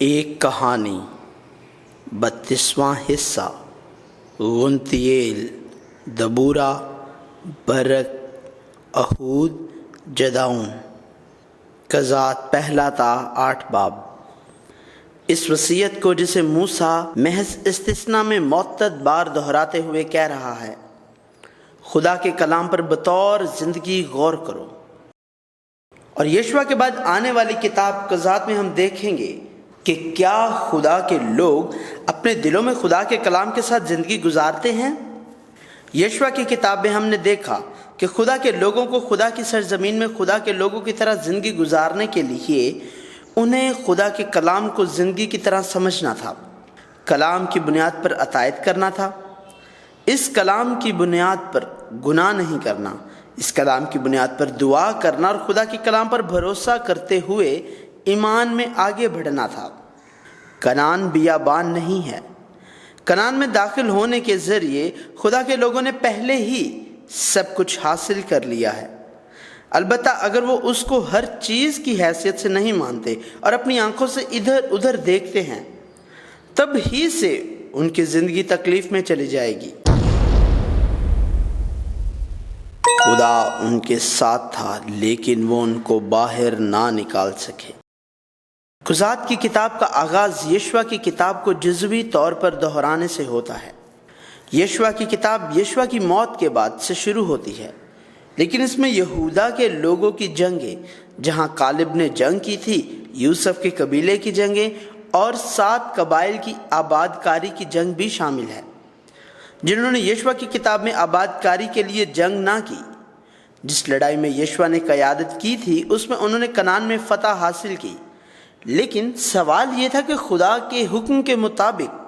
ایک کہانی 32واں حصہ غنتیل دبورا برک اہود جدعون قضات پہلا تا 8 باب۔ اس وصیت کو جسے موسیٰ محض استثناء میں معتد بار دہراتے ہوئے کہہ رہا ہے، خدا کے کلام پر بطور زندگی غور کرو۔ اور یشوع کے بعد آنے والی کتاب قضات میں ہم دیکھیں گے کہ کیا خدا کے لوگ اپنے دلوں میں خدا کے کلام کے ساتھ زندگی گزارتے ہیں۔ یشوع کی کتاب میں ہم نے دیکھا کہ خدا کے لوگوں کو خدا کی سرزمین میں خدا کے لوگوں کی طرح زندگی گزارنے کے لیے انہیں خدا کے کلام کو زندگی کی طرح سمجھنا تھا، کلام کی بنیاد پر عطائیت کرنا تھا، اس کلام کی بنیاد پر گناہ نہیں کرنا، اس کلام کی بنیاد پر دعا کرنا اور خدا کے کلام پر بھروسہ کرتے ہوئے ایمان میں آگے بڑھنا تھا۔ کنعان بیابان نہیں ہے۔ کنعان میں داخل ہونے کے ذریعے خدا کے لوگوں نے پہلے ہی سب کچھ حاصل کر لیا ہے، البتہ اگر وہ اس کو ہر چیز کی حیثیت سے نہیں مانتے اور اپنی آنکھوں سے ادھر ادھر دیکھتے ہیں، تب ہی سے ان کی زندگی تکلیف میں چلی جائے گی۔ خدا ان کے ساتھ تھا لیکن وہ ان کو باہر نہ نکال سکے۔ قضات کی کتاب کا آغاز یشوع کی کتاب کو جزوی طور پر دہرانے سے ہوتا ہے۔ یشوع کی کتاب یشوع کی موت کے بعد سے شروع ہوتی ہے، لیکن اس میں یہودا کے لوگوں کی جنگیں، جہاں کالب نے جنگ کی تھی، یوسف کے قبیلے کی جنگیں اور 7 قبائل کی آباد کاری کی جنگ بھی شامل ہے۔ جنہوں نے یشوع کی کتاب میں آباد کاری کے لیے جنگ نہ کی، جس لڑائی میں یشوع نے قیادت کی تھی، اس میں انہوں نے کنعان میں فتح حاصل کی، لیکن سوال یہ تھا کہ خدا کے حکم کے مطابق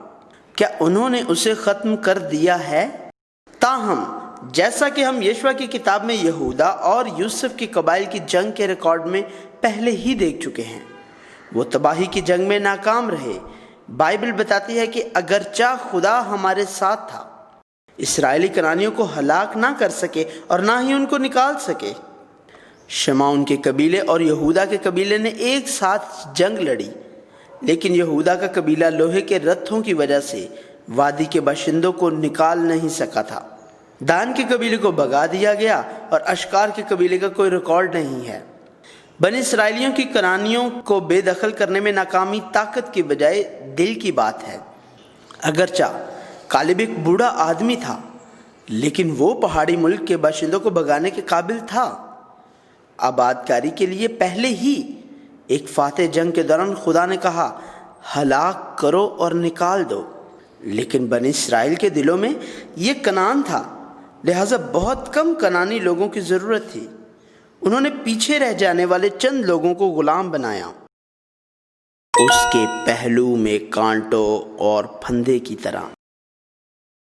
کیا انہوں نے اسے ختم کر دیا ہے؟ تاہم جیسا کہ ہم یشوع کی کتاب میں یہودا اور یوسف کی قبائل کی جنگ کے ریکارڈ میں پہلے ہی دیکھ چکے ہیں، وہ تباہی کی جنگ میں ناکام رہے۔ بائبل بتاتی ہے کہ اگرچہ خدا ہمارے ساتھ تھا، اسرائیلی کنعانیوں کو ہلاک نہ کر سکے اور نہ ہی ان کو نکال سکے۔ شمعون کے قبیلے اور یہودا کے قبیلے نے ایک ساتھ جنگ لڑی، لیکن یہودا کا قبیلہ لوہے کے رتھوں کی وجہ سے وادی کے باشندوں کو نکال نہیں سکا تھا۔ دان کے قبیلے کو بھگا دیا گیا اور اشکار کے قبیلے کا کوئی ریکارڈ نہیں ہے۔ بنی اسرائیلیوں کی کنعانیوں کو بے دخل کرنے میں ناکامی طاقت کی بجائے دل کی بات ہے۔ اگرچہ کالب ایک بوڑھا آدمی تھا، لیکن وہ پہاڑی ملک کے باشندوں کو بھگانے کے قابل تھا۔ آباد کاری کے لیے پہلے ہی ایک فاتح جنگ کے دوران خدا نے کہا، ہلاک کرو اور نکال دو، لیکن بنی اسرائیل کے دلوں میں یہ کنعان تھا، لہٰذا بہت کم کنعانی لوگوں کی ضرورت تھی۔ انہوں نے پیچھے رہ جانے والے چند لوگوں کو غلام بنایا، اس کے پہلو میں کانٹوں اور پھندے کی طرح۔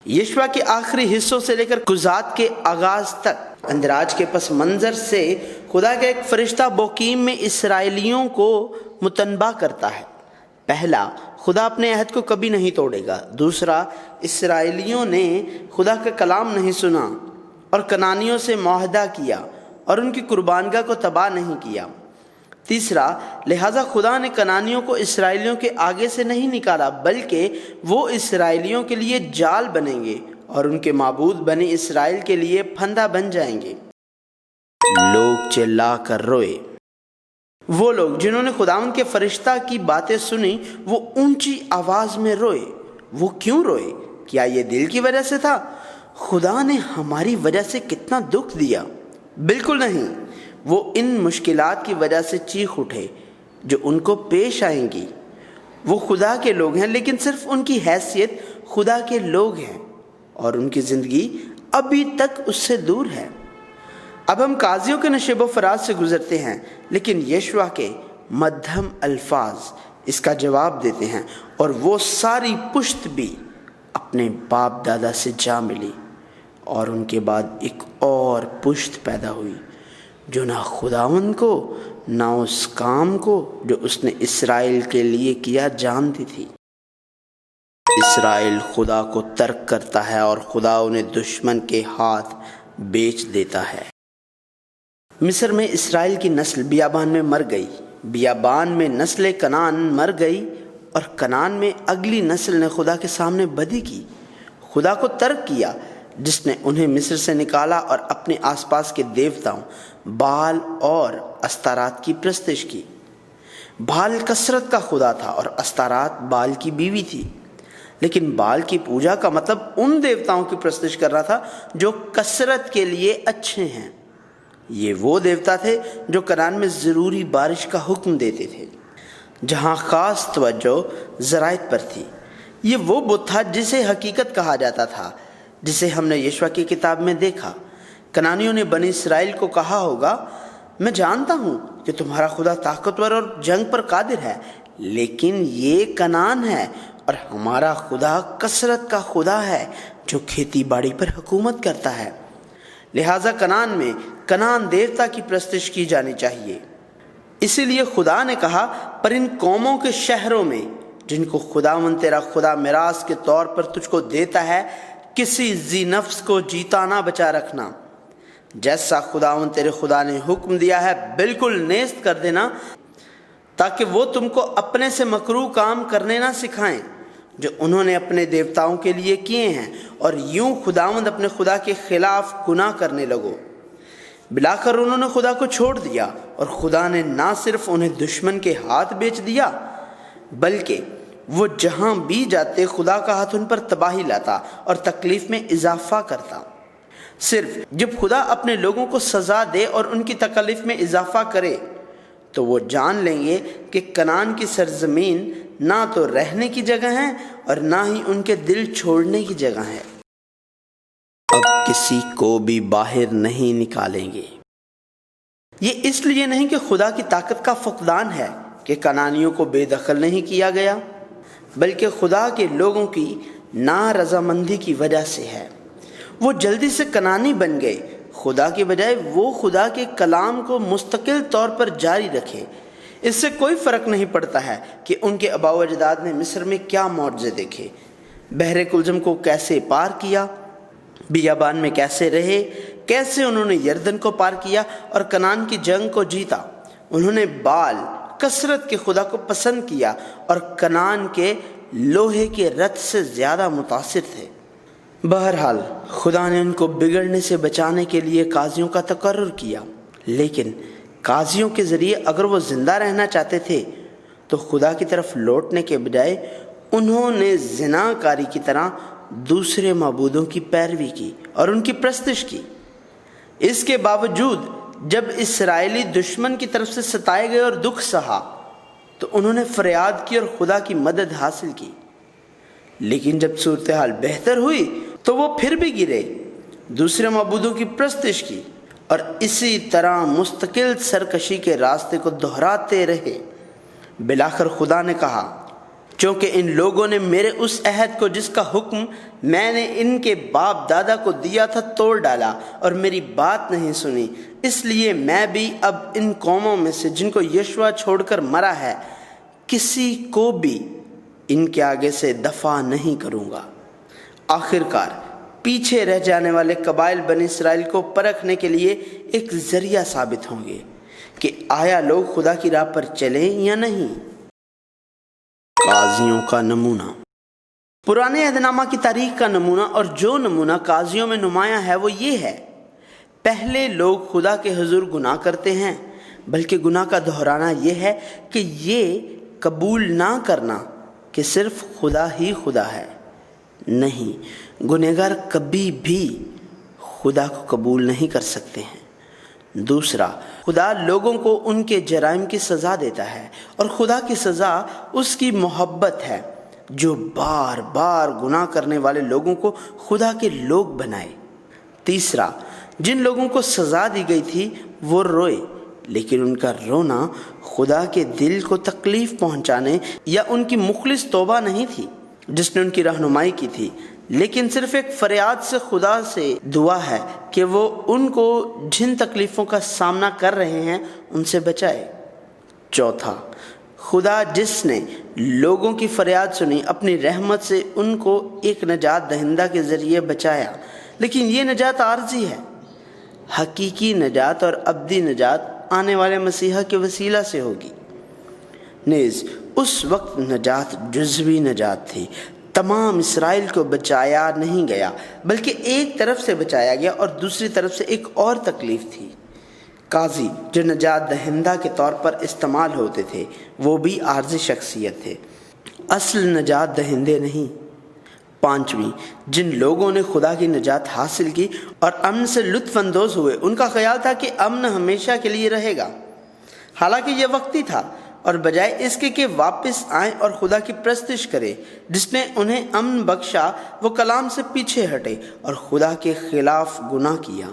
یشوع کے آخری حصوں سے لے کر قضات کے آغاز تک اندراج کے پس منظر سے خدا کا ایک فرشتہ بوکیم میں اسرائیلیوں کو متنبہ کرتا ہے۔ پہلا، خدا اپنے عہد کو کبھی نہیں توڑے گا۔ دوسرا، اسرائیلیوں نے خدا کا کلام نہیں سنا اور کنعانیوں سے معاہدہ کیا اور ان کی قربانگاہ کو تباہ نہیں کیا۔ تیسرا، لہٰذا خدا نے کنعانیوں کو اسرائیلیوں کے آگے سے نہیں نکالا، بلکہ وہ اسرائیلیوں کے لیے جال بنیں گے اور ان کے معبود بنی اسرائیل کے لیے پھندا بن جائیں گے۔ لوگ چلا کر روئے۔ وہ لوگ جنہوں نے خداوند کے فرشتہ کی باتیں سنی، وہ اونچی آواز میں روئے۔ وہ کیوں روئے؟ کیا یہ دل کی وجہ سے تھا؟ خدا نے ہماری وجہ سے کتنا دکھ دیا؟ بالکل نہیں، وہ ان مشکلات کی وجہ سے چیخ اٹھے جو ان کو پیش آئیں گی۔ وہ خدا کے لوگ ہیں، لیکن صرف ان کی حیثیت خدا کے لوگ ہیں اور ان کی زندگی ابھی تک اس سے دور ہے۔ اب ہم قاضیوں کے نشیب و فراز سے گزرتے ہیں، لیکن یشوع کے مدھم الفاظ اس کا جواب دیتے ہیں، اور وہ ساری پشت بھی اپنے باپ دادا سے جا ملی، اور ان کے بعد ایک اور پشت پیدا ہوئی جو نہ خداوند کو نہ اس کام کو جو اس نے اسرائیل کے لیے کیا جانتی تھی۔ اسرائیل خدا کو ترک کرتا ہے اور خدا انہیں دشمن کے ہاتھ بیچ دیتا ہے۔ مصر میں اسرائیل کی نسل بیابان میں مر گئی، بیابان میں نسل کنعان مر گئی اور کنعان میں اگلی نسل نے خدا کے سامنے بدی کی، خدا کو ترک کیا جس نے انہیں مصر سے نکالا، اور اپنے آس پاس کے دیوتاؤں بال اور استارات کی پرستش کی۔ بال کثرت کا خدا تھا اور استارات بال کی بیوی تھی، لیکن بال کی پوجا کا مطلب ان دیوتاؤں کی پرستش کر رہا تھا جو کثرت کے لیے اچھے ہیں۔ یہ وہ دیوتا تھے جو کنعان میں ضروری بارش کا حکم دیتے تھے، جہاں خاص توجہ زرائت پر تھی۔ یہ وہ بت تھا جسے حقیقت کہا جاتا تھا، جسے ہم نے یشوع کی کتاب میں دیکھا۔ کنعانیوں نے بنی اسرائیل کو کہا ہوگا، میں جانتا ہوں کہ تمہارا خدا طاقتور اور جنگ پر قادر ہے، لیکن یہ کنعان ہے، اور ہمارا خدا کثرت کا خدا ہے جو کھیتی باڑی پر حکومت کرتا ہے۔ لہٰذا کنعان میں کنعان دیوتا کی پرستش کی جانی چاہیے۔ اسی لیے خدا نے کہا، پر ان قوموں کے شہروں میں جن کو خداوند تیرا خدا میراث کے طور پر تجھ کو دیتا ہے، کسی ذی نفس کو جیتا نہ بچا رکھنا۔ جیسا خداوند تیرے خدا نے حکم دیا ہے بالکل نیست کر دینا، تاکہ وہ تم کو اپنے سے مکروہ کام کرنے نہ سکھائیں جو انہوں نے اپنے دیوتاؤں کے لیے کیے ہیں، اور یوں خداوند اپنے خدا کے خلاف گناہ کرنے لگو۔ بلاخر انہوں نے خدا کو چھوڑ دیا، اور خدا نے نہ صرف انہیں دشمن کے ہاتھ بیچ دیا، بلکہ وہ جہاں بھی جاتے خدا کا ہاتھ ان پر تباہی لاتا اور تکلیف میں اضافہ کرتا۔ صرف جب خدا اپنے لوگوں کو سزا دے اور ان کی تکلیف میں اضافہ کرے تو وہ جان لیں گے کہ کنعان کی سرزمین نہ تو رہنے کی جگہ ہے اور نہ ہی ان کے دل چھوڑنے کی جگہ ہے۔ اب کسی کو بھی باہر نہیں نکالیں گے۔ یہ اس لیے نہیں کہ خدا کی طاقت کا فقدان ہے کہ کنعانیوں کو بے دخل نہیں کیا گیا، بلکہ خدا کے لوگوں کی نارضامندی کی وجہ سے ہے۔ وہ جلدی سے کنعانی بن گئے، خدا کے بجائے وہ خدا کے کلام کو مستقل طور پر جاری رکھے۔ اس سے کوئی فرق نہیں پڑتا ہے کہ ان کے آباء و اجداد نے مصر میں کیا معجزے دیکھے، بحر کلزم کو کیسے پار کیا، بیابان میں کیسے رہے، کیسے انہوں نے یردن کو پار کیا اور کنعان کی جنگ کو جیتا۔ انہوں نے بال کثرت کے خدا کو پسند کیا اور کنعان کے لوہے کے رتھ سے زیادہ متاثر تھے۔ بہرحال خدا نے ان کو بگڑنے سے بچانے کے لیے قاضیوں کا تقرر کیا، لیکن قاضیوں کے ذریعے اگر وہ زندہ رہنا چاہتے تھے تو خدا کی طرف لوٹنے کے بجائے انہوں نے زنا کاری کی طرح دوسرے معبودوں کی پیروی کی اور ان کی پرستش کی۔ اس کے باوجود جب اسرائیلی دشمن کی طرف سے ستائے گئے اور دکھ سہا تو انہوں نے فریاد کی اور خدا کی مدد حاصل کی، لیکن جب صورتحال بہتر ہوئی تو وہ پھر بھی گرے، دوسرے معبودوں کی پرستش کی اور اسی طرح مستقل سرکشی کے راستے کو دہراتے رہے۔ بلاخر خدا نے کہا، چونکہ ان لوگوں نے میرے اس عہد کو جس کا حکم میں نے ان کے باپ دادا کو دیا تھا توڑ ڈالا اور میری بات نہیں سنی، اس لیے میں بھی اب ان قوموں میں سے جن کو یشوع چھوڑ کر مرا ہے کسی کو بھی ان کے آگے سے دفع نہیں کروں گا۔ آخر کار پیچھے رہ جانے والے قبائل بنی اسرائیل کو پرکھنے کے لیے ایک ذریعہ ثابت ہوں گے کہ آیا لوگ خدا کی راہ پر چلیں یا نہیں۔ قاضیوں کا نمونہ۔ پرانے عہد نامہ کی تاریخ کا نمونہ اور جو نمونہ قاضیوں میں نمایاں ہے وہ یہ ہے، پہلے لوگ خدا کے حضور گناہ کرتے ہیں، بلکہ گناہ کا دہرانا یہ ہے کہ یہ قبول نہ کرنا کہ صرف خدا ہی خدا ہے۔ نہیں، گنہگار کبھی بھی خدا کو قبول نہیں کر سکتے ہیں۔ دوسرا، خدا لوگوں کو ان کے جرائم کی سزا دیتا ہے، اور خدا کی سزا اس کی محبت ہے جو بار بار گناہ کرنے والے لوگوں کو خدا کے لوگ بنائے۔ تیسرا، جن لوگوں کو سزا دی گئی تھی وہ روئے، لیکن ان کا رونا خدا کے دل کو تکلیف پہنچانے یا ان کی مخلص توبہ نہیں تھی جس نے ان کی رہنمائی کی تھی، لیکن صرف ایک فریاد سے خدا سے دعا ہے کہ وہ ان کو جن تکلیفوں کا سامنا کر رہے ہیں ان سے بچائے۔ چوتھا، خدا جس نے لوگوں کی فریاد سنی اپنی رحمت سے ان کو ایک نجات دہندہ کے ذریعے بچایا، لیکن یہ نجات عارضی ہے۔ حقیقی نجات اور ابدی نجات آنے والے مسیحا کے وسیلہ سے ہوگی۔ نیز اس وقت نجات جزوی نجات تھی، تمام اسرائیل کو بچایا نہیں گیا بلکہ ایک طرف سے بچایا گیا اور دوسری طرف سے ایک اور تکلیف تھی۔ قاضی جو نجات دہندہ کے طور پر استعمال ہوتے تھے وہ بھی عارضی شخصیت تھے، اصل نجات دہندے نہیں۔ پانچویں، جن لوگوں نے خدا کی نجات حاصل کی اور امن سے لطف اندوز ہوئے، ان کا خیال تھا کہ امن ہمیشہ کے لیے رہے گا، حالانکہ یہ وقتی تھا، اور بجائے اس کے کہ واپس آئیں اور خدا کی پرستش کرے جس نے انہیں امن بخشا، وہ کلام سے پیچھے ہٹے اور خدا کے خلاف گناہ کیا۔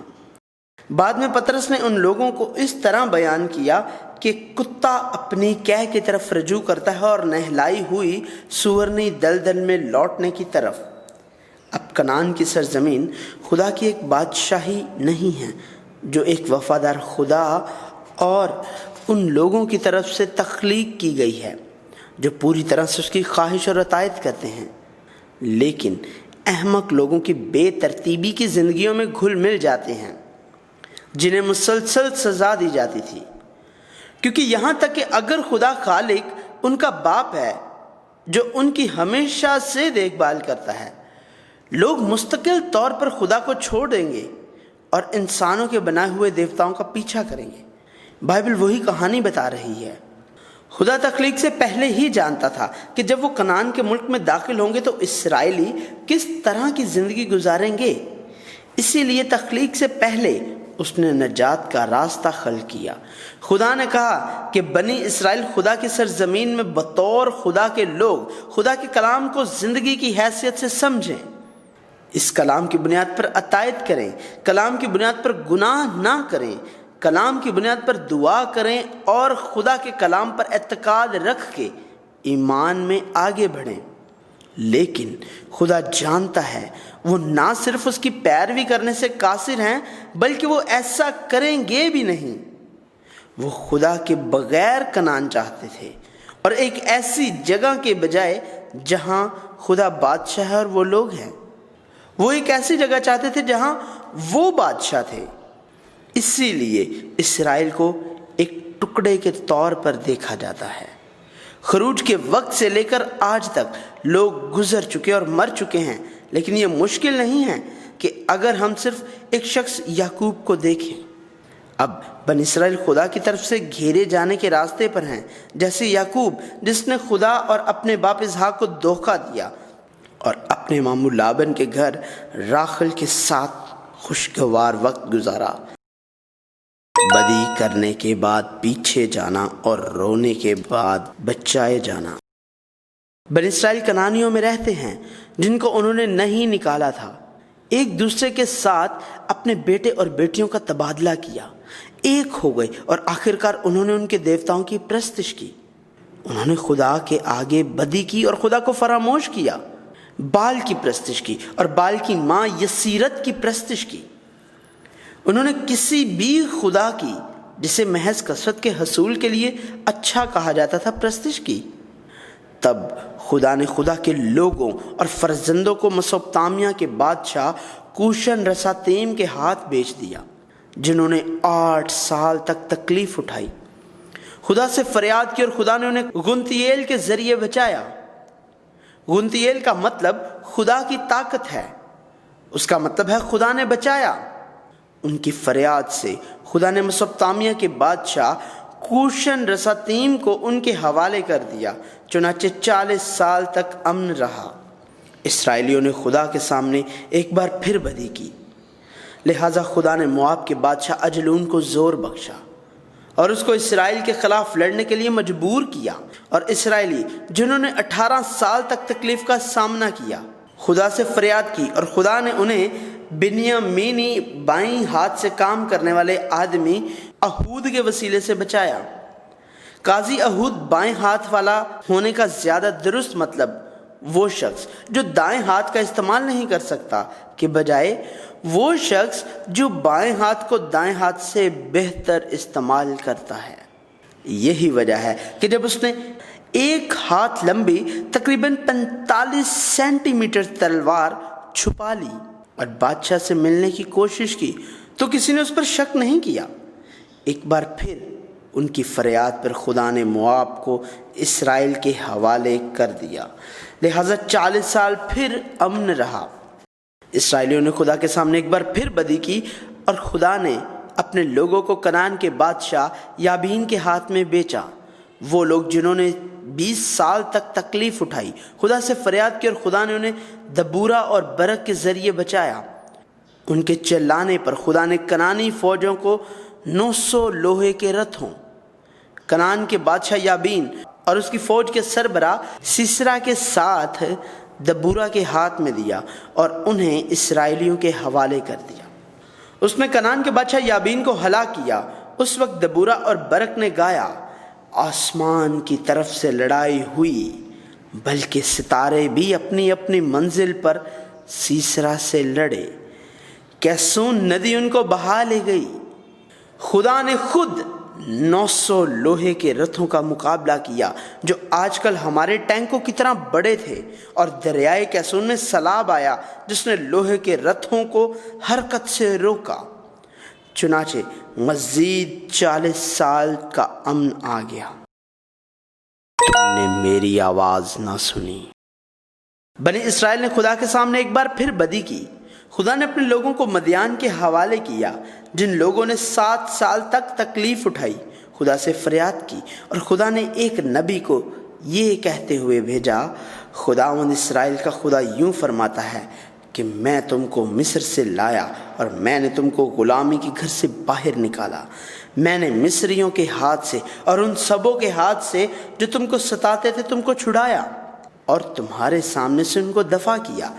بعد میں پطرس نے ان لوگوں کو اس طرح بیان کیا کہ کتا اپنی کہہ کی طرف رجوع کرتا ہے اور نہلائی ہوئی سورنی دلدل میں لوٹنے کی طرف۔ اب کنعان کی سرزمین خدا کی ایک بادشاہی نہیں ہے جو ایک وفادار خدا اور ان لوگوں کی طرف سے تخلیق کی گئی ہے جو پوری طرح سے اس کی خواہش اور اطاعت کرتے ہیں، لیکن احمق لوگوں کی بے ترتیبی کی زندگیوں میں گھل مل جاتے ہیں جنہیں مسلسل سزا دی جاتی تھی، کیونکہ یہاں تک کہ اگر خدا خالق ان کا باپ ہے جو ان کی ہمیشہ سے دیکھ بھال کرتا ہے، لوگ مستقل طور پر خدا کو چھوڑ دیں گے اور انسانوں کے بنائے ہوئے دیوتاؤں کا پیچھا کریں گے۔ بائبل وہی کہانی بتا رہی ہے۔ خدا تخلیق سے پہلے ہی جانتا تھا کہ جب وہ کنعان کے ملک میں داخل ہوں گے تو اسرائیلی کس طرح کی زندگی گزاریں گے، اسی لیے تخلیق سے پہلے اس نے نجات کا راستہ خلق کیا۔ خدا نے کہا کہ بنی اسرائیل خدا کی سرزمین میں بطور خدا کے لوگ خدا کے کلام کو زندگی کی حیثیت سے سمجھیں، اس کلام کی بنیاد پر اطاعت کریں، کلام کی بنیاد پر گناہ نہ کریں، کلام کی بنیاد پر دعا کریں اور خدا کے کلام پر اعتقاد رکھ کے ایمان میں آگے بڑھیں۔ لیکن خدا جانتا ہے وہ نہ صرف اس کی پیروی کرنے سے قاصر ہیں بلکہ وہ ایسا کریں گے بھی نہیں۔ وہ خدا کے بغیر کنعان چاہتے تھے اور ایک ایسی جگہ کے بجائے جہاں خدا بادشاہ ہے اور وہ لوگ ہیں۔ وہ ایک ایسی جگہ چاہتے تھے جہاں وہ بادشاہ تھے، اسی لیے اسرائیل کو ایک ٹکڑے کے طور پر دیکھا جاتا ہے۔ خروج کے وقت سے لے کر آج تک لوگ گزر چکے اور مر چکے ہیں، لیکن یہ مشکل نہیں ہے کہ اگر ہم صرف ایک شخص یعقوب کو دیکھیں۔ اب بنی اسرائیل خدا کی طرف سے گھیرے جانے کے راستے پر ہیں، جیسے یعقوب جس نے خدا اور اپنے باپ اسحاق کو دھوکہ دیا اور اپنے ماموں لابن کے گھر راخل کے ساتھ خوشگوار وقت گزارا۔ بدی کرنے کے بعد پیچھے جانا اور رونے کے بعد بچائے جانا۔ بنی اسرائیل کنعانیوں میں رہتے ہیں جن کو انہوں نے نہیں نکالا تھا، ایک دوسرے کے ساتھ اپنے بیٹے اور بیٹیوں کا تبادلہ کیا، ایک ہو گئے اور آخرکار انہوں نے ان کے دیوتاؤں کی پرستش کی۔ انہوں نے خدا کے آگے بدی کی اور خدا کو فراموش کیا، بال کی پرستش کی اور بال کی ماں یسیرت کی پرستش کی۔ انہوں نے کسی بھی خدا کی جسے محض کثرت کے حصول کے لیے اچھا کہا جاتا تھا پرستش کی۔ تب خدا نے خدا کے لوگوں اور فرزندوں کو مسوپتامیہ کے بادشاہ کوشن رساتیم کے ہاتھ بیچ دیا، جنہوں نے 8 سال تک تکلیف اٹھائی، خدا سے فریاد کی اور خدا نے انہیں غنتیل کے ذریعے بچایا۔ غنتیل کا مطلب خدا کی طاقت ہے، اس کا مطلب ہے خدا نے بچایا۔ ان کی فریاد سے خدا نے مسوپتامیہ کے بادشاہ کوشن رساتیم کو ان کے حوالے کر دیا، چنانچہ 40 سال تک امن رہا۔ اسرائیلیوں نے خدا کے سامنے ایک بار پھر بدی کی، لہٰذا خدا نے مواب کے بادشاہ اجلون کو زور بخشا اور اس کو اسرائیل کے خلاف لڑنے کے لیے مجبور کیا، اور اسرائیلی جنہوں نے 18 سال تک تکلیف کا سامنا کیا خدا سے فریاد کی، اور خدا نے انہیں بنیامینی بائیں ہاتھ سے کام کرنے والے آدمی اہود کے وسیلے سے بچایا۔ قاضی اہود بائیں ہاتھ والا ہونے کا زیادہ درست مطلب وہ شخص جو دائیں ہاتھ کا استعمال نہیں کر سکتا کہ بجائے وہ شخص جو بائیں ہاتھ کو دائیں ہاتھ سے بہتر استعمال کرتا ہے۔ یہی وجہ ہے کہ جب اس نے ایک ہاتھ لمبی تقریباً 45 سینٹی میٹر تلوار چھپا لی اور بادشاہ سے ملنے کی کوشش کی تو کسی نے اس پر شک نہیں کیا۔ ایک بار پھر ان کی فریاد پر خدا نے مواب کو اسرائیل کے حوالے کر دیا، لہذا 40 سال پھر امن رہا۔ اسرائیلیوں نے خدا کے سامنے ایک بار پھر بدی کی، اور خدا نے اپنے لوگوں کو کنعان کے بادشاہ یابین کے ہاتھ میں بیچا۔ وہ لوگ جنہوں نے 20 سال تک تکلیف اٹھائی، خدا سے فریاد کی، اور خدا نے انہیں دبورہ اور برق کے ذریعے بچایا۔ ان کے چلانے پر خدا نے کنعانی فوجوں کو 900 لوہے کے رتھوں، کنعان کے بادشاہ یابین اور اس کی فوج کے سربراہ سیسرا کے ساتھ دبورہ کے ہاتھ میں دیا، اور انہیں اسرائیلیوں کے حوالے کر دیا۔ اس نے کنعان کے بادشاہ یابین کو ہلاک کیا۔ اس وقت دبورہ اور برق نے گایا، آسمان کی طرف سے لڑائی ہوئی، بلکہ ستارے بھی اپنی اپنی منزل پر سیسرا سے لڑے، کیسون ندی ان کو بہا لے گئی۔ خدا نے خود 900 لوہے کے رتھوں کا مقابلہ کیا جو آج کل ہمارے ٹینکوں کی طرح بڑے تھے، اور دریائے کیسون میں سیلاب آیا جس نے لوہے کے رتھوں کو حرکت سے روکا۔ چنانچہ مزید 40 سال کا امن آ گیا۔ تم نے میری آواز نہ سنی۔ بنی اسرائیل نے خدا کے سامنے ایک بار پھر بدی کی۔ خدا نے اپنے لوگوں کو مدیان کے حوالے کیا، جن لوگوں نے 7 سال تک تکلیف اٹھائی، خدا سے فریاد کی، اور خدا نے ایک نبی کو یہ کہتے ہوئے بھیجا، خداوند اسرائیل کا خدا یوں فرماتا ہے کہ میں تم کو مصر سے لایا، اور میں نے تم کو غلامی کے گھر سے باہر نکالا۔ میں نے مصریوں کے ہاتھ سے اور ان سبوں کے ہاتھ سے جو تم کو ستاتے تھے تم کو چھڑایا، اور تمہارے سامنے سے ان کو دفع کیا،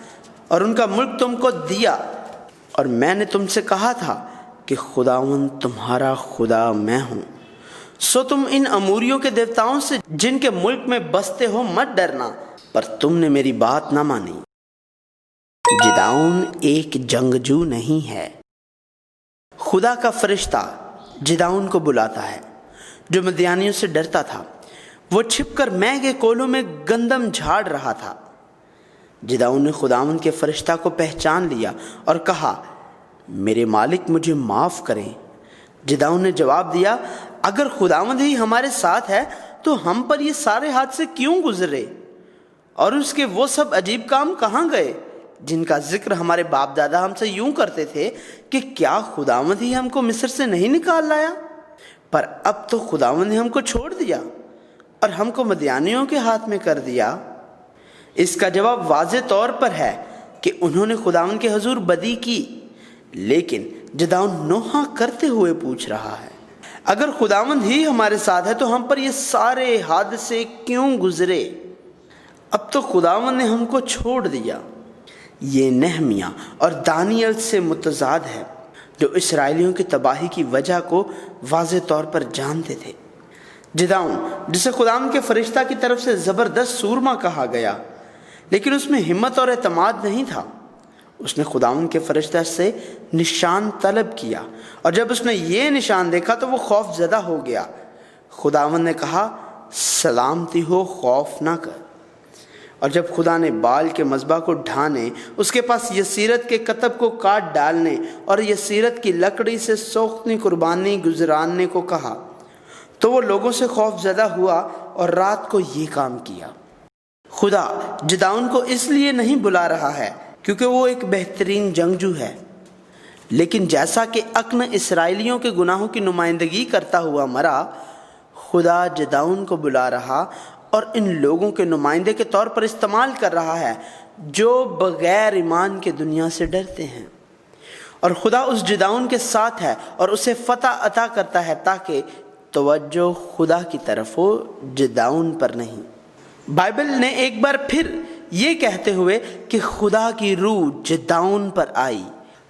اور ان کا ملک تم کو دیا۔ اور میں نے تم سے کہا تھا کہ خداوند تمہارا خدا میں ہوں، سو تم ان اموریوں کے دیوتاؤں سے جن کے ملک میں بستے ہو مت ڈرنا۔ پر تم نے میری بات نہ مانی۔ جدعون ایک جنگجو نہیں ہے۔ خدا کا فرشتہ جدعون کو بلاتا ہے، جو مدیانیوں سے ڈرتا تھا۔ وہ چھپ کر مے کے کولوں میں گندم جھاڑ رہا تھا۔ جدعون نے خداوند کے فرشتہ کو پہچان لیا اور کہا، میرے مالک مجھے معاف کریں۔ جدعون نے جواب دیا، اگر خداوند ہی ہمارے ساتھ ہے تو ہم پر یہ سارے حادثے کیوں گزرے، اور اس کے وہ سب عجیب کام کہاں گئے جن کا ذکر ہمارے باپ دادا ہم سے یوں کرتے تھے کہ کیا خداوند ہی ہم کو مصر سے نہیں نکال لایا؟ پر اب تو خداوند نے ہم کو چھوڑ دیا اور ہم کو مدیانیوں کے ہاتھ میں کر دیا۔ اس کا جواب واضح طور پر ہے کہ انہوں نے خداوند کے حضور بدی کی، لیکن جدعون نوحہ کرتے ہوئے پوچھ رہا ہے، اگر خداوند ہی ہمارے ساتھ ہے تو ہم پر یہ سارے حادثے کیوں گزرے؟ اب تو خداوند نے ہم کو چھوڑ دیا۔ یہ نہمیہ اور دانیل سے متضاد ہے، جو اسرائیلیوں کی تباہی کی وجہ کو واضح طور پر جانتے تھے۔ جدعون، جسے خداوند کے فرشتہ کی طرف سے زبردست سورما کہا گیا، لیکن اس میں ہمت اور اعتماد نہیں تھا، اس نے خداوند کے فرشتہ سے نشان طلب کیا، اور جب اس نے یہ نشان دیکھا تو وہ خوف زدہ ہو گیا۔ خداوند نے کہا، سلامتی ہو، خوف نہ کر۔ اور جب خدا نے بال کے مذبح کو ڈھانے، اس کے پاس یسیرت کے کتب کو کاٹ ڈالنے اور یسیرت کی لکڑی سے سوختنی قربانی گزراننے کو کہا، تو وہ لوگوں سے خوف زدہ ہوا اور رات کو یہ کام کیا۔ خدا جدعون کو اس لیے نہیں بلا رہا ہے کیونکہ وہ ایک بہترین جنگجو ہے، لیکن جیسا کہ اکن اسرائیلیوں کے گناہوں کی نمائندگی کرتا ہوا مرا، خدا جدعون کو بلا رہا اور ان لوگوں کے نمائندے کے طور پر استعمال کر رہا ہے جو بغیر ایمان کے دنیا سے ڈرتے ہیں۔ اور خدا اس جدعون کے ساتھ ہے اور اسے فتح عطا کرتا ہے تاکہ توجہ خدا کی طرف ہو، جدعون پر نہیں۔ بائبل نے ایک بار پھر یہ کہتے ہوئے کہ خدا کی روح جدعون پر آئی،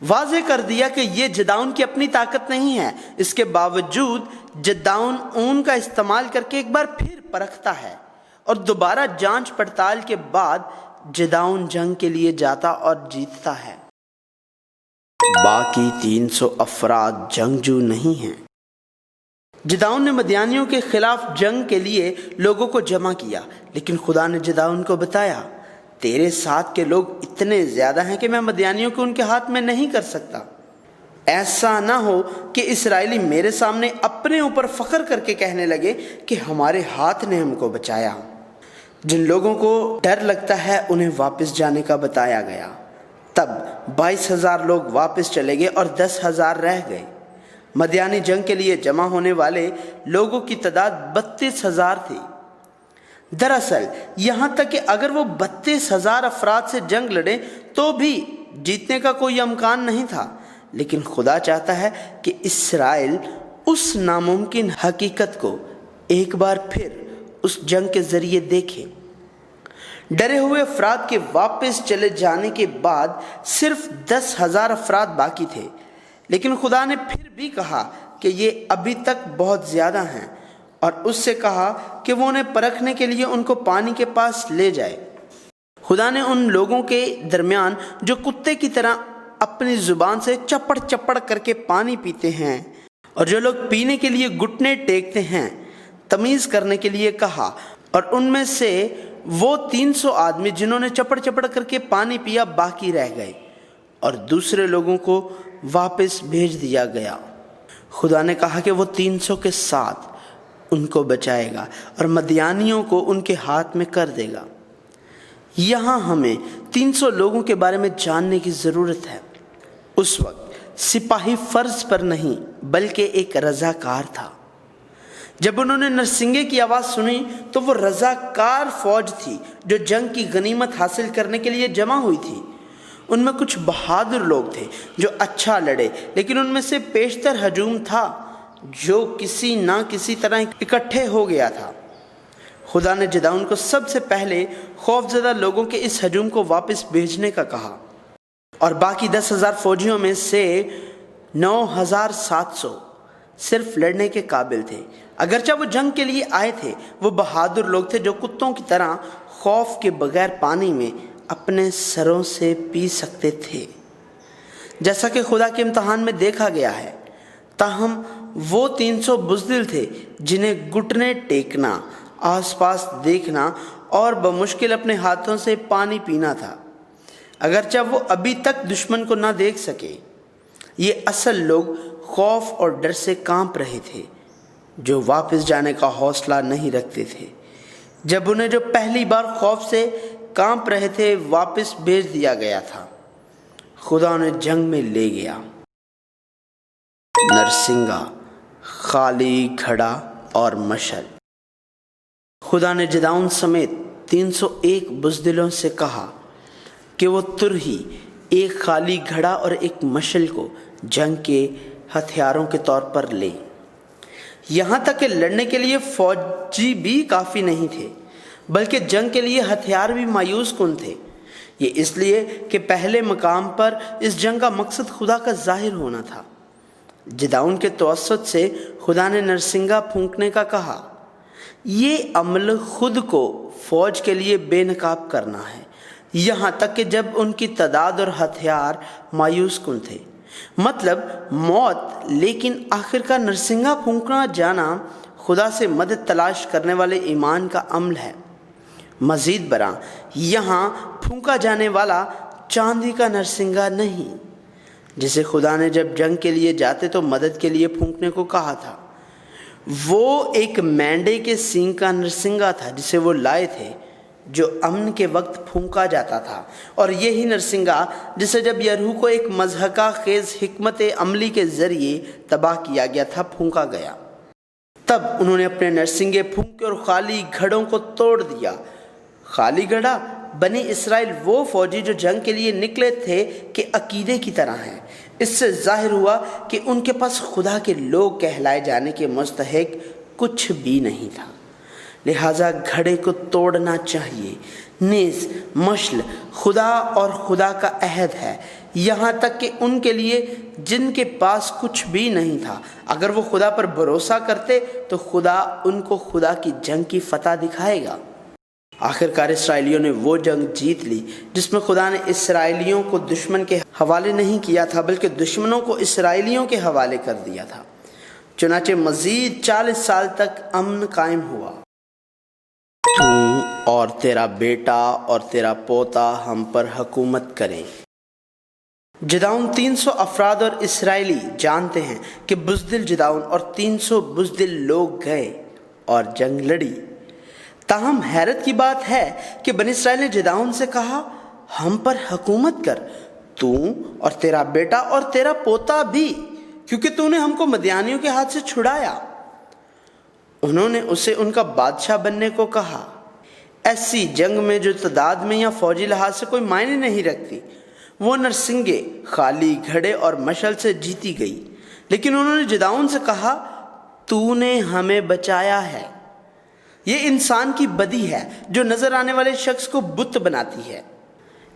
واضح کر دیا کہ یہ جدعون کی اپنی طاقت نہیں ہے۔ اس کے باوجود جدعون اون کا استعمال کر کے ایک بار پھر پرکھتا ہے، اور دوبارہ جانچ پڑتال کے بعد جدعون جنگ کے لیے جاتا اور جیتتا ہے۔ باقی 300 افراد جنگجو نہیں ہیں۔ جدعون نے مدیانیوں کے خلاف جنگ کے لیے لوگوں کو جمع کیا، لیکن خدا نے جدعون کو بتایا، تیرے ساتھ کے لوگ اتنے زیادہ ہیں کہ میں مدیانیوں کو ان کے ہاتھ میں نہیں کر سکتا۔ ایسا نہ ہو کہ اسرائیلی میرے سامنے اپنے اوپر فخر کر کے کہنے لگے کہ ہمارے ہاتھ نے ہم کو بچایا۔ جن لوگوں کو ڈر لگتا ہے انہیں واپس جانے کا بتایا گیا۔ تب 22,000 لوگ واپس چلے گئے اور 10,000 رہ گئے۔ مدیانی جنگ کے لیے جمع ہونے والے لوگوں کی تعداد 32,000 تھی۔ دراصل یہاں تک کہ اگر وہ 32,000 افراد سے جنگ لڑیں تو بھی جیتنے کا کوئی امکان نہیں تھا، لیکن خدا چاہتا ہے کہ اسرائیل اس ناممکن حقیقت کو ایک بار پھر اس جنگ کے ذریعے دیکھے۔ ڈرے ہوئے افراد کے واپس چلے جانے کے بعد صرف 10,000 افراد باقی تھے، لیکن خدا نے پھر بھی کہا کہ یہ ابھی تک بہت زیادہ ہیں، اور اس سے کہا کہ وہ انہیں پرکھنے کے لیے ان کو پانی کے پاس لے جائے۔ خدا نے ان لوگوں کے درمیان جو کتے کی طرح اپنی زبان سے چپڑ چپڑ کر کے پانی پیتے ہیں اور جو لوگ پینے کے لیے گھٹنے ٹیکتے ہیں تمیز کرنے کے لیے کہا، اور ان میں سے وہ 300 آدمی جنہوں نے چپڑ چپڑ کر کے پانی پیا باقی رہ گئے، اور دوسرے لوگوں کو واپس بھیج دیا گیا۔ خدا نے کہا کہ وہ 300 کے ساتھ ان کو بچائے گا اور مدیانیوں کو ان کے ہاتھ میں کر دے گا۔ یہاں ہمیں 300 لوگوں کے بارے میں جاننے کی ضرورت ہے۔ اس وقت سپاہی فرض پر نہیں بلکہ ایک رضاکار تھا۔ جب انہوں نے نرسنگے کی آواز سنی تو وہ رضاکار فوج تھی جو جنگ کی غنیمت حاصل کرنے کے لیے جمع ہوئی تھی۔ ان میں کچھ بہادر لوگ تھے جو اچھا لڑے، لیکن ان میں سے پیشتر ہجوم تھا جو کسی نہ کسی طرح اکٹھے ہو گیا تھا۔ خدا نے جدعون کو سب سے پہلے خوفزدہ لوگوں کے اس ہجوم کو واپس بھیجنے کا کہا، اور باقی 10,000 فوجیوں میں سے 9,700 صرف لڑنے کے قابل تھے۔ اگرچہ وہ جنگ کے لیے آئے تھے، وہ بہادر لوگ تھے جو کتوں کی طرح خوف کے بغیر پانی میں اپنے سروں سے پی سکتے تھے، جیسا کہ خدا کے امتحان میں دیکھا گیا ہے۔ تاہم وہ 300 بزدل تھے جنہیں گھٹنے ٹیکنا، آس پاس دیکھنا اور بمشکل اپنے ہاتھوں سے پانی پینا تھا۔ اگرچہ وہ ابھی تک دشمن کو نہ دیکھ سکے، یہ اصل لوگ خوف اور ڈر سے کانپ رہے تھے، جو واپس جانے کا حوصلہ نہیں رکھتے تھے۔ جب انہیں جو پہلی بار خوف سے کانپ رہے تھے واپس بھیج دیا گیا تھا، خدا انہیں جنگ میں لے گیا۔ نرسنگا، خالی گھڑا اور مشل۔ خدا نے جدعون سمیت 301 بزدلوں سے کہا کہ وہ ترہی ایک خالی گھڑا اور ایک مشل کو جنگ کے ہتھیاروں کے طور پر لے۔ یہاں تک کہ لڑنے کے لیے فوجی بھی کافی نہیں تھے، بلکہ جنگ کے لیے ہتھیار بھی مایوس کن تھے۔ یہ اس لیے کہ پہلے مقام پر اس جنگ کا مقصد خدا کا ظاہر ہونا تھا۔ جدعون کے توسط سے خدا نے نرسنگا پھونکنے کا کہا۔ یہ عمل خود کو فوج کے لیے بے نقاب کرنا ہے، یہاں تک کہ جب ان کی تعداد اور ہتھیار مایوس کن تھے، مطلب موت، لیکن آخر کا نرسنگا پھونکنا جانا خدا سے مدد تلاش کرنے والے ایمان کا عمل ہے۔ مزید برآں یہاں پھونکا جانے والا چاندی کا نرسنگا نہیں، جسے خدا نے جب جنگ کے لیے جاتے تو مدد کے لیے پھونکنے کو کہا تھا۔ وہ ایک مینڈے کے سینگ کا نرسنگا تھا جسے وہ لائے تھے، جو امن کے وقت پھونکا جاتا تھا، اور یہی نرسنگا جسے جب یریحو کو ایک مضحکہ خیز حکمت عملی کے ذریعے تباہ کیا گیا تھا پھونکا گیا۔ تب انہوں نے اپنے نرسنگے پھونکے اور خالی گھڑوں کو توڑ دیا۔ خالی گھڑا بنی اسرائیل وہ فوجی جو جنگ کے لیے نکلے تھے کہ عقیدے کی طرح ہیں۔ اس سے ظاہر ہوا کہ ان کے پاس خدا کے لوگ کہلائے جانے کے مستحق کچھ بھی نہیں تھا، لہٰذا گھڑے کو توڑنا چاہیے۔ نیز مشل خدا اور خدا کا عہد ہے، یہاں تک کہ ان کے لیے جن کے پاس کچھ بھی نہیں تھا، اگر وہ خدا پر بھروسہ کرتے تو خدا ان کو خدا کی جنگ کی فتح دکھائے گا۔ آخرکار اسرائیلیوں نے وہ جنگ جیت لی جس میں خدا نے اسرائیلیوں کو دشمن کے حوالے نہیں کیا تھا، بلکہ دشمنوں کو اسرائیلیوں کے حوالے کر دیا تھا۔ چنانچہ مزید 40 سال تک امن قائم ہوا۔ تو اور تیرا بیٹا اور تیرا پوتا ہم پر حکومت کریں۔ جداؤن 300 افراد اور اسرائیلی جانتے ہیں کہ بزدل جداؤن اور 300 بزدل لوگ گئے اور جنگ لڑی۔ تاہم حیرت کی بات ہے کہ بنی اسرائیل نے جداؤن سے کہا، ہم پر حکومت کر، تو اور تیرا بیٹا اور تیرا پوتا بھی، کیونکہ تو نے ہم کو مدیانیوں کے ہاتھ سے چھڑایا۔ انہوں نے اسے ان کا بادشاہ بننے کو کہا۔ ایسی جنگ میں جو تعداد میں یا فوجی لحاظ سے کوئی معنی نہیں رکھتی، وہ نرسنگے، خالی گھڑے اور مشل سے جیتی گئی، لیکن انہوں نے جداؤن سے کہا، تو نے ہمیں بچایا ہے۔ یہ انسان کی بدی ہے جو نظر آنے والے شخص کو بت بناتی ہے،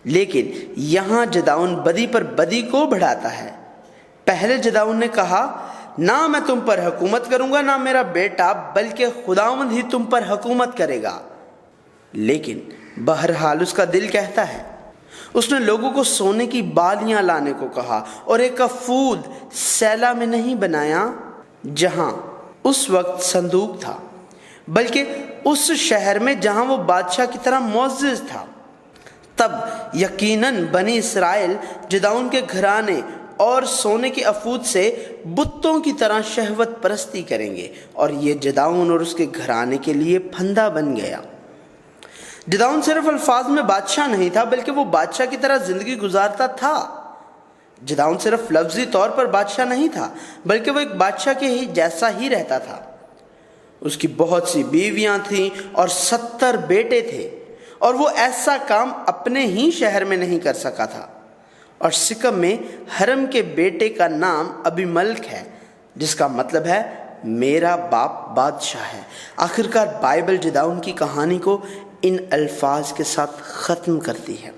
لیکن یہاں جداؤن بدی پر بدی کو بڑھاتا ہے۔ پہلے جداؤن نے کہا، نہ میں تم پر حکومت کروں گا، نہ میرا بیٹا، بلکہ خداوند ہی تم پر حکومت کرے گا۔ لیکن بہرحال اس کا دل کہتا ہے۔ اس نے لوگوں کو سونے کی بالیاں لانے کو کہا اور ایک افود سیلا میں نہیں بنایا جہاں اس وقت صندوق تھا، بلکہ اس شہر میں جہاں وہ بادشاہ کی طرح معزز تھا۔ تب یقیناً بنی اسرائیل جداؤن کے گھرانے اور سونے کے افود سے بتوں کی طرح شہوت پرستی کریں گے، اور یہ جداؤن اور اس کے گھرانے کے لیے پھندا بن گیا۔ جداؤن صرف الفاظ میں بادشاہ نہیں تھا، بلکہ وہ بادشاہ کی طرح زندگی گزارتا تھا۔ جداؤن صرف لفظی طور پر بادشاہ نہیں تھا، بلکہ وہ ایک بادشاہ کے ہی جیسا ہی رہتا تھا۔ اس کی بہت سی بیویاں تھیں اور 70 بیٹے تھے، اور وہ ایسا کام اپنے ہی شہر میں نہیں کر سکا تھا۔ اور سکم میں حرم کے بیٹے کا نام ابی ملک ہے، جس کا مطلب ہے میرا باپ بادشاہ ہے۔ آخرکار بائبل جداؤن کی کہانی کو ان الفاظ کے ساتھ ختم کرتی ہے۔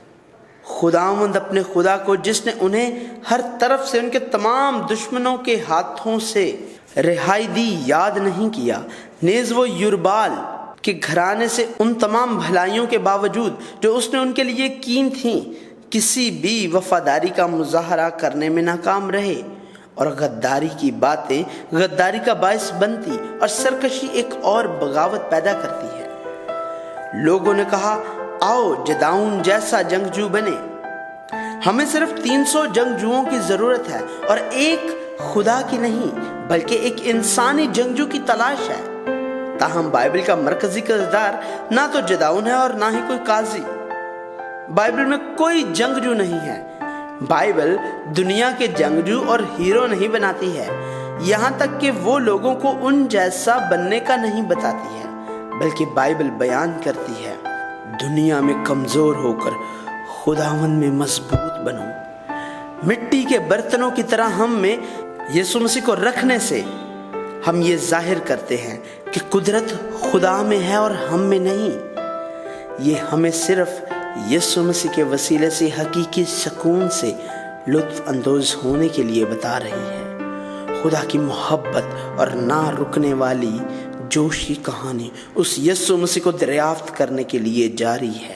خداوند اپنے خدا کو، جس نے انہیں ہر طرف سے ان کے تمام دشمنوں کے ہاتھوں سے رہائی دی، یاد نہیں کیا، نیز وہ یربال کے گھرانے سے ان تمام بھلائیوں کے باوجود جو اس نے ان کے لیے کی تھیں، کسی بھی وفاداری کا مظاہرہ کرنے میں ناکام رہے، اور غداری کی باتیں غداری کا باعث بنتی اور سرکشی ایک اور بغاوت پیدا کرتی ہے۔ لوگوں نے کہا، آؤ جداؤن جیسا جنگجو بنے۔ ہمیں صرف 300 جنگجوؤں کی ضرورت ہے، اور ایک خدا کی نہیں بلکہ ایک انسانی جنگجو کی تلاش ہے۔ تاہم بائبل کا مرکزی کردار نہ تو جداؤن ہے اور نہ ہی کوئی قاضی۔ بائبل میں کوئی جنگجو نہیں ہے۔ بائبل دنیا کے جنگجو اور ہیرو نہیں بناتی ہے، یہاں تک کہ وہ لوگوں کو ان جیسا بننے کا نہیں بتاتی ہے، بلکہ بائبل بیان کرتی ہے، دنیا میں کمزور ہو کر خداوند میں مضبوط بنو۔ مٹی کے برتنوں کی طرح ہم میں یسوع مسیح کو رکھنے سے ہم یہ ظاہر کرتے ہیں کہ قدرت خدا میں ہے اور ہم میں نہیں۔ یہ ہمیں صرف یسوع مسیح کے وسیلے سے حقیقی سکون سے لطف اندوز ہونے کے لیے بتا رہی ہے۔ خدا کی محبت اور نہ رکنے والی جوش کی کہانی اس یسوع مسیح کو دریافت کرنے کے لیے جاری ہے۔